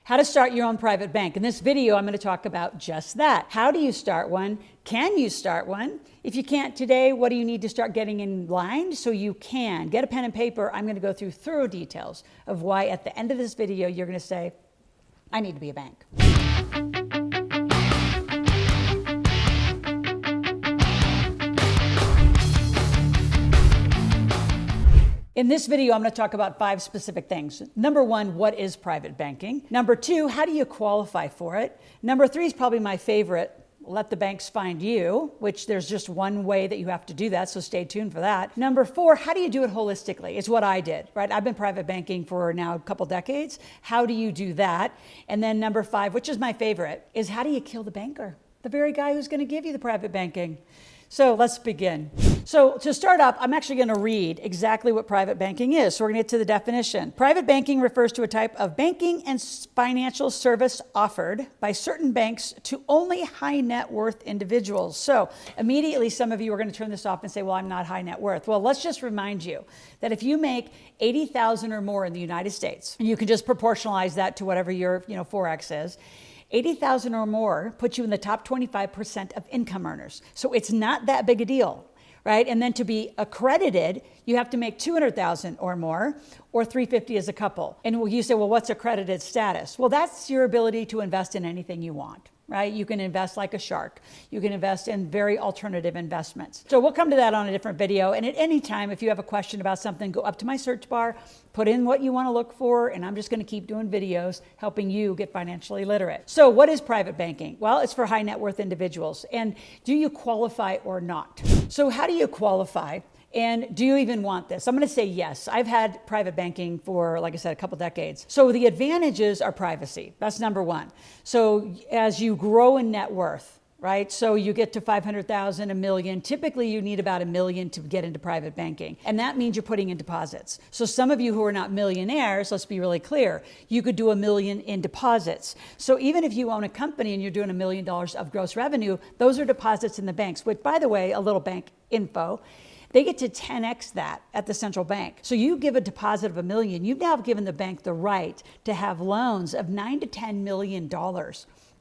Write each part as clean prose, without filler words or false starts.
How to start your own private bank. In this video, I'm going to talk about just that. How do you start one? Can you start one? If you can't today, what do you need to start getting in line so you can? Get a pen and paper. I'm going to go through thorough details of why at the end of this video, you're going to say, I need to be a bank. In this video, I'm going to talk about 5 specific things. Number 1, what is private banking? Number 2, how do you qualify for it? Number 3 is probably my favorite. Let the banks find you, which there's just one way that you have to do that, so stay tuned for that. Number 4, how do you do it holistically? It's what I did, right? I've been private banking for now a couple decades. How do you do that? And then number 5, which is my favorite, is how do you kill the banker? The very guy who's going to give you the private banking. So let's begin. So to start off, I'm actually going to read exactly what private banking is. So we're going to get to the definition. Private banking refers to a type of banking and financial service offered by certain banks to only high net worth individuals. So immediately some of you are going to turn this off and say, well, I'm not high net worth. Well, let's just remind you that if you make $80,000 or more in the United States, and you can just proportionalize that to whatever your Forex is, 80,000 or more puts you in the top 25% of income earners. So it's not that big a deal, right? And then to be accredited, you have to make 200,000 or more, or 350 as a couple. And you say, well, what's accredited status? Well, that's your ability to invest in anything you want, right? You can invest like a shark. You can invest in very alternative investments. So we'll come to that on a different video. And at any time, if you have a question about something, go up to my search bar, put in what you want to look for, and I'm just going to keep doing videos helping you get financially literate. So what is private banking? Well, it's for high net worth individuals. And do you qualify or not? So how do you qualify? And do you even want this? I'm going to say yes. I've had private banking for, like I said, a couple decades. So the advantages are privacy. That's number 1. So as you grow in net worth, right? So you get to 500,000, a million. Typically, you need about $1 million to get into private banking. And that means you're putting in deposits. So some of you who are not millionaires, let's be really clear, you could do $1 million in deposits. So even if you own a company and you're doing $1 million of gross revenue, those are deposits in the banks, which, by the way, a little bank info, they get to 10x that at the central bank. So you give a deposit of $1 million, you've now given the bank the right to have loans of $9 to $10 million.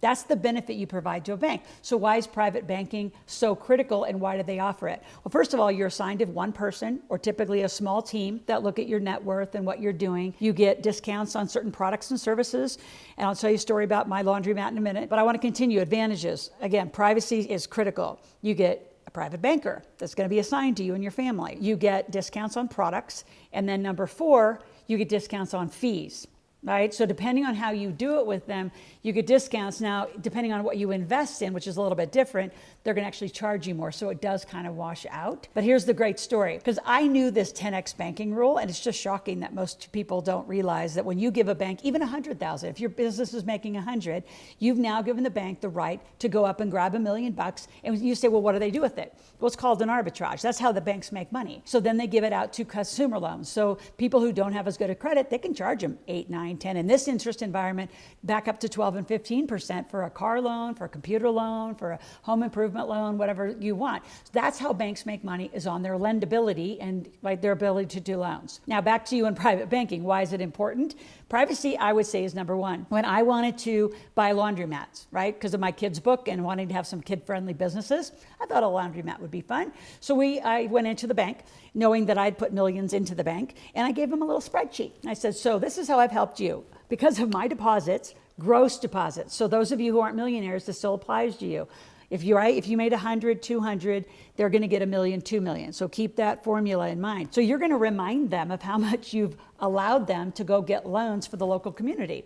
That's the benefit you provide to a bank. So why is private banking so critical, and why do they offer it? Well, first of all, you're assigned to one person or typically a small team that look at your net worth and what you're doing. You get discounts on certain products and services. And I'll tell you a story about my laundromat in a minute, but I want to continue. Advantages. Again, privacy is critical. You get a private banker that's going to be assigned to you and your family. You get discounts on products. And then number 4, you get discounts on fees. Right? So depending on how you do it with them, you get discounts. Now, depending on what you invest in, which is a little bit different, they're going to actually charge you more. So it does kind of wash out. But here's the great story, because I knew this 10x banking rule, and it's just shocking that most people don't realize that when you give a bank even 100,000, if your business is making 100, you've now given the bank the right to go up and grab $1 million. And you say, well, what do they do with it? Well, it's called an arbitrage. That's how the banks make money. So then they give it out to consumer loans. So people who don't have as good a credit, they can charge them 8, 9, 10. In this interest environment, back up to 12 and 15% for a car loan, for a computer loan, for a home improvement loan, whatever you want. So that's how banks make money, is on their lendability and like their ability to do loans. Now back to you in private banking. Why is it important? Privacy, I would say, is number 1. When I wanted to buy laundromats, right, because of my kids' book and wanting to have some kid-friendly businesses, I thought a laundromat would be fun. So I went into the bank knowing that I'd put millions into the bank, and I gave them a little spreadsheet. I said, so this is how I've helped you. Because of my deposits, gross deposits. So those of you who aren't millionaires, this still applies to you. If you made 100, 200, they're going to get $1 million, $2 million. So keep that formula in mind. So you're going to remind them of how much you've allowed them to go get loans for the local community.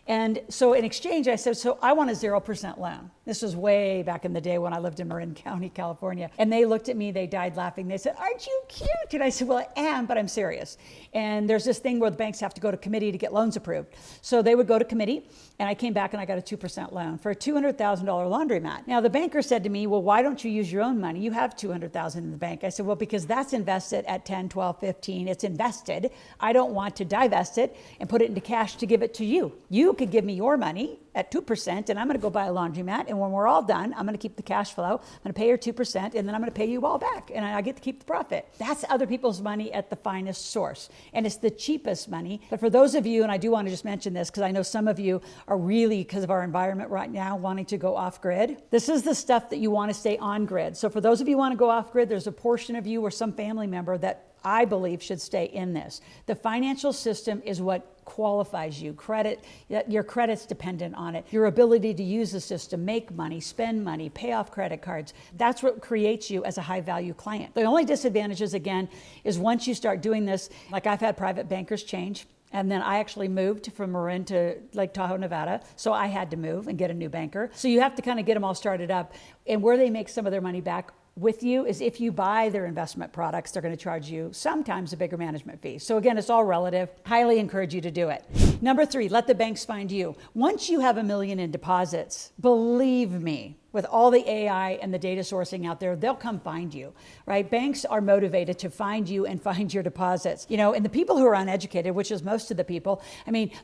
And so in exchange, I said, so I want a 0% loan. This was way back in the day when I lived in Marin County, California. And they looked at me, they died laughing. They said, aren't you cute? And I said, well, I am, but I'm serious. And there's this thing where the banks have to go to committee to get loans approved. So they would go to committee, and I came back and I got a 2% loan for a $200,000 laundromat. Now the banker said to me, well, why don't you use your own money? You have $200,000 in the bank. I said, well, because that's invested at 10, 12, 15. It's invested. I don't want to divest it and put it into cash to give it to you. You could give me your money at 2%, and I'm going to go buy a laundromat. And when we're all done, I'm going to keep the cash flow. I'm going to pay your 2%, and then I'm going to pay you all back. And I get to keep the profit. That's other people's money at the finest source. And it's the cheapest money. But for those of you, and I do want to just mention this, because I know some of you are really, because of our environment right now, wanting to go off grid. This is the stuff that you want to stay on grid. So for those of you who want to go off grid, there's a portion of you or some family member that I believe should stay in this. The financial system is what qualifies you. Credit, your credit's dependent on it. Your ability to use the system, make money, spend money, pay off credit cards. That's what creates you as a high value client. The only disadvantages, again, is once you start doing this, like I've had private bankers change. And then I actually moved from Marin to Lake Tahoe, Nevada. So I had to move and get a new banker. So you have to kind of get them all started up. And where they make some of their money back with you is if you buy their investment products, they're going to charge you sometimes a bigger management fee. So again, it's all relative. Highly encourage you to do it. Number 3, let the banks find you. Once you have $1 million in deposits, believe me, with all the AI and the data sourcing out there, they'll come find you, right? Banks are motivated to find you and find your deposits. And the people who are uneducated, which is most of the people,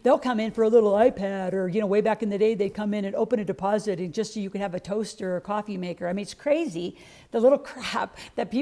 they'll come in for a little iPad or, way back in the day, they'd come in and open a deposit and just so you could have a toaster or coffee maker. It's crazy, the little crap that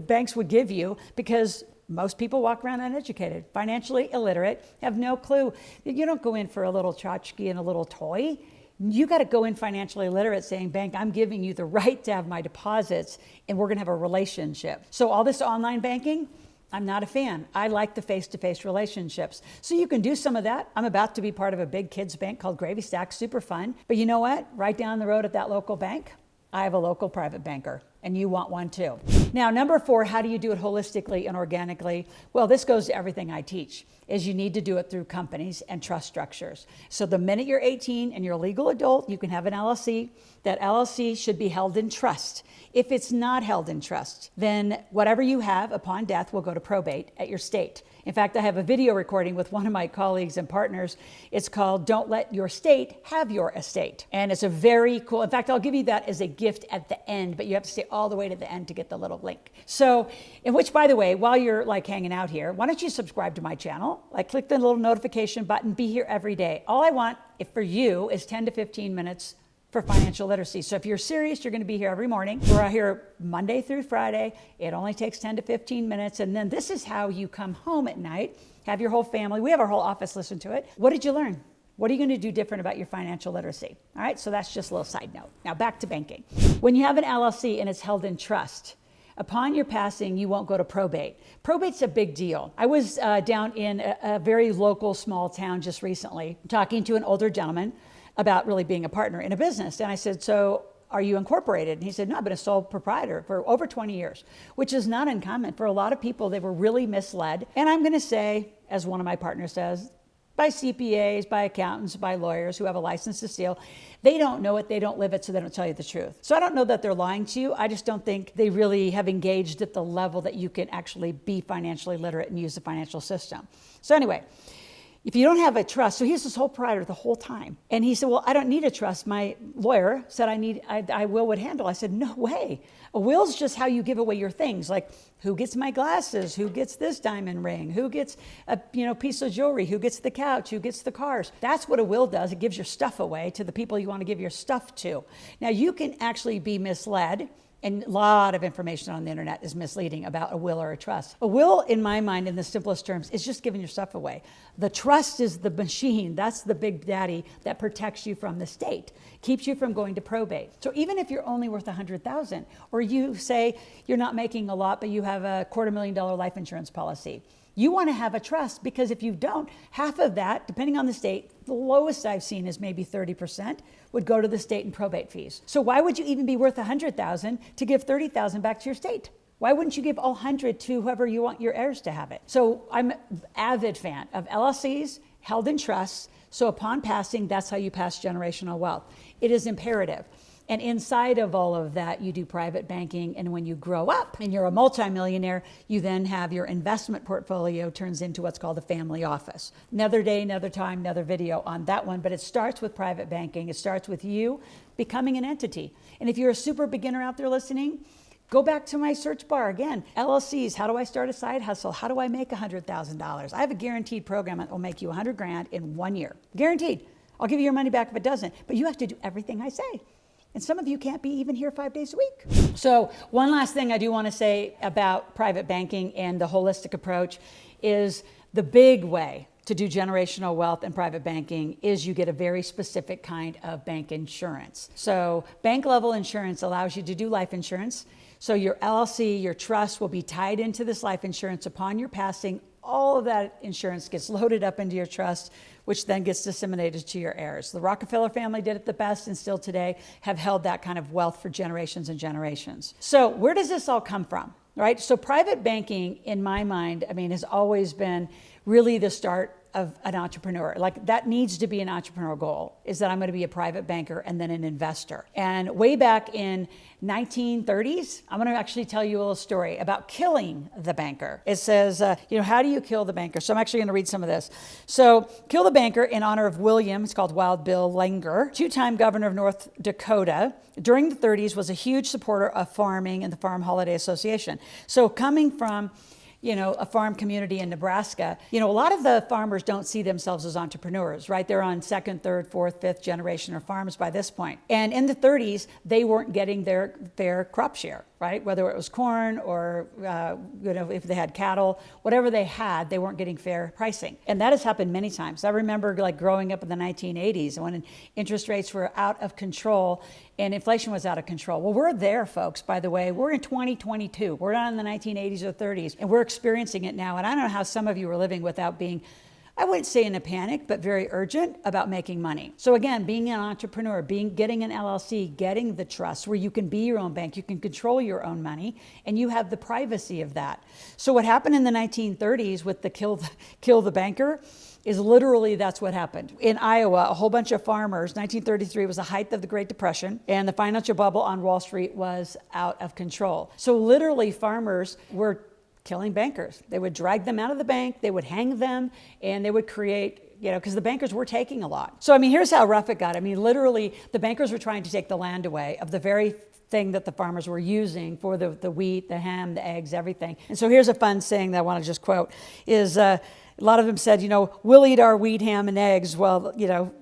banks would give you because most people walk around uneducated, financially illiterate, have no clue. You don't go in for a little tchotchke and a little toy. You got to go in financially literate saying, bank, I'm giving you the right to have my deposits and we're going to have a relationship. So all this online banking, I'm not a fan. I like the face-to-face relationships. So you can do some of that. I'm about to be part of a big kids bank called Gravy Stack, super fun. But you know what? Right down the road at that local bank, I have a local private banker. And you want one too. Now, number 4, how do you do it holistically and organically? Well, this goes to everything I teach, is you need to do it through companies and trust structures. So the minute you're 18 and you're a legal adult, you can have an LLC. That LLC should be held in trust. If it's not held in trust, then whatever you have upon death will go to probate at your state. In fact, I have a video recording with one of my colleagues and partners. It's called Don't Let Your State Have Your Estate. And it's a very cool, in fact, I'll give you that as a gift at the end, but you have to stay all the way to the end to get the little link. So, in which, by the way, while you're hanging out here, why don't you subscribe to my channel? Click the little notification button, be here every day. All I want for you is 10 to 15 minutes for financial literacy. So if you're serious, you're going to be here every morning. We're out here Monday through Friday. It only takes 10 to 15 minutes. And then this is how you come home at night, have your whole family. We have our whole office listen to it. What did you learn? What are you going to do different about your financial literacy? All right, so that's just a little side note. Now back to banking. When you have an LLC and it's held in trust, upon your passing, you won't go to probate. Probate's a big deal. I was down in a very local small town just recently talking to an older gentleman about really being a partner in a business. And I said, so are you incorporated? And he said, no, I've been a sole proprietor for over 20 years, which is not uncommon. For a lot of people, they were really misled. And I'm going to say, as one of my partners says, by CPAs, by accountants, by lawyers who have a license to steal. They don't know it, they don't live it, so they don't tell you the truth. So I don't know that they're lying to you. I just don't think they really have engaged at the level that you can actually be financially literate and use the financial system. So anyway, if you don't have a trust, so he's a sole proprietor the whole time. And he said, well, I don't need a trust. My lawyer said I will would handle. I said, no way. A will's just how you give away your things. Like, who gets my glasses? Who gets this diamond ring? Who gets a piece of jewelry? Who gets the couch? Who gets the cars? That's what a will does. It gives your stuff away to the people you want to give your stuff to. Now, you can actually be misled. And a lot of information on the internet is misleading about a will or a trust. A will, in my mind, in the simplest terms, is just giving your stuff away. The trust is the machine. That's the big daddy that protects you from the state, keeps you from going to probate. So even if you're only worth $100,000, or you say you're not making a lot, but you have a $250,000 life insurance policy, you want to have a trust, because if you don't, half of that, depending on the state, the lowest I've seen is maybe 30%, would go to the state in probate fees. So why would you even be worth $100,000 to give $30,000 back to your state? Why wouldn't you give all 100 to whoever you want your heirs to have it? So I'm an avid fan of LLCs held in trusts. So upon passing, that's how you pass generational wealth. It is imperative. And inside of all of that, you do private banking. And when you grow up and you're a multimillionaire, you then have your investment portfolio turns into what's called a family office. Another day, another time, another video on that one. But it starts with private banking. It starts with you becoming an entity. And if you're a super beginner out there listening, go back to my search bar again. LLCs, how do I start a side hustle? How do I make $100,000? I have a guaranteed program that will make you $100,000 in 1 year. Guaranteed. I'll give you your money back if it doesn't, but you have to do everything I say. And some of you can't be even here 5 days a week. So one last thing I do want to say about private banking and the holistic approach is the big way to do generational wealth and private banking is you get a very specific kind of bank insurance. So bank level insurance allows you to do life insurance. So your LLC, your trust will be tied into this life insurance upon your passing. All of that insurance gets loaded up into your trust, which then gets disseminated to your heirs. The Rockefeller family did it the best and still today have held that kind of wealth for generations and generations. So where does this all come from, right? So private banking, in my mind, has always been really the start of an entrepreneur. Like that needs to be an entrepreneurial goal, is that I'm going to be a private banker and then an investor. And way back in 1930s, I'm going to actually tell you a little story about killing the banker. It says, how do you kill the banker? So I'm actually going to read some of this. So kill the banker in honor of William, it's called Wild Bill Langer, two-time governor of North Dakota. During the 30s was a huge supporter of farming and the Farm Holiday Association. So coming from a farm community in Nebraska, a lot of the farmers don't see themselves as entrepreneurs, right? They're on second, third, fourth, fifth generation of farms by this point. And in the 30s, they weren't getting their fair crop share, right? Whether it was corn or, if they had cattle, whatever they had, they weren't getting fair pricing. And that has happened many times. I remember growing up in the 1980s when interest rates were out of control and inflation was out of control. Well, we're there, folks, by the way. We're in 2022. We're not in the 1980s or 30s, and we're experiencing it now. And I don't know how some of you are living without being, I wouldn't say in a panic, but very urgent about making money. So again, being an entrepreneur, getting an LLC, getting the trust where you can be your own bank, you can control your own money, and you have the privacy of that. So what happened in the 1930s with the kill the banker is literally that's what happened. In Iowa, a whole bunch of farmers, 1933 was the height of the Great Depression, and the financial bubble on Wall Street was out of control. So literally farmers were killing bankers. They would drag them out of the bank, they would hang them, and they would create, because the bankers were taking a lot. So, here's how rough it got. Literally, the bankers were trying to take the land away of the very thing that the farmers were using for the wheat, the ham, the eggs, everything. And so here's a fun saying that I want to just quote, is a lot of them said, we'll eat our wheat, ham, and eggs while,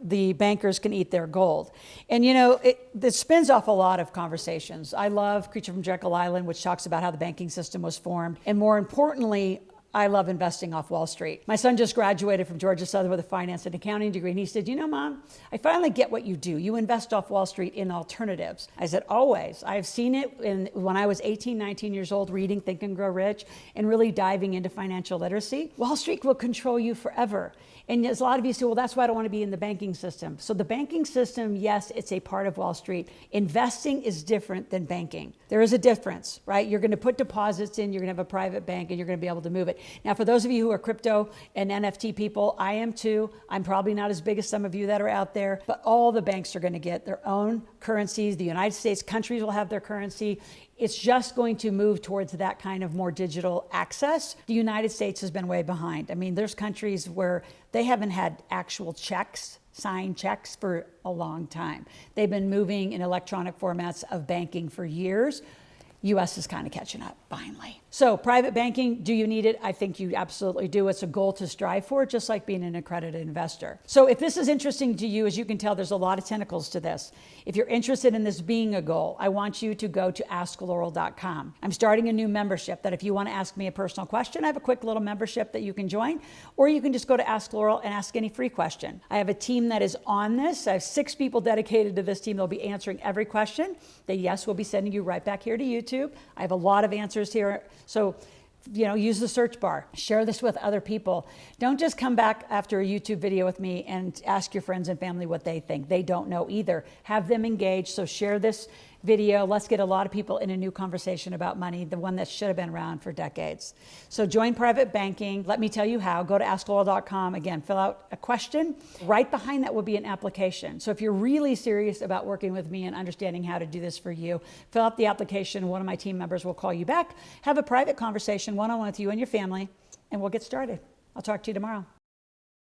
the bankers can eat their gold. And, it spins off a lot of conversations. I love Creature from Jekyll Island, which talks about how the banking system was formed. And more importantly, I love investing off Wall Street. My son just graduated from Georgia Southern with a finance and accounting degree. And he said, Mom, I finally get what you do. You invest off Wall Street in alternatives. I said, always. I've seen it when I was 18, 19 years old, reading Think and Grow Rich and really diving into financial literacy. Wall Street will control you forever. And as a lot of you say, well, that's why I don't want to be in the banking system. So the banking system, yes, it's a part of Wall Street. Investing is different than banking. There is a difference, right? You're going to put deposits in, you're going to have a private bank, and you're going to be able to move it. Now, for those of you who are crypto and NFT people, I am too. I'm probably not as big as some of you that are out there, but all the banks are going to get their own currencies. The United States countries will have their currency. It's just going to move towards that kind of more digital access. The United States has been way behind. There's countries where they haven't had actual checks, signed checks for a long time. They've been moving in electronic formats of banking for years. US is kind of catching up, finally. So private banking, do you need it? I think you absolutely do. It's a goal to strive for, just like being an accredited investor. So if this is interesting to you, as you can tell, there's a lot of tentacles to this. If you're interested in this being a goal, I want you to go to askloral.com. I'm starting a new membership that if you want to ask me a personal question, I have a quick little membership that you can join, or you can just go to Ask Loral and ask any free question. I have a team that is on this. I have 6 people dedicated to this team. They'll be answering every question. We'll be sending you right back here to YouTube. I have a lot of answers here. So, use the search bar. Share this with other people. Don't just come back after a YouTube video with me and ask your friends and family what they think. They don't know either. Have them engaged. So share this video. Let's get a lot of people in a new conversation about money, the one that should have been around for decades. So join private banking. Let me tell you how. Go to askloral.com. Again, fill out a question. Right behind that will be an application. So if you're really serious about working with me and understanding how to do this for you, fill out the application. One of my team members will call you back, have a private conversation one-on-one with you and your family, and we'll get started. I'll talk to you tomorrow.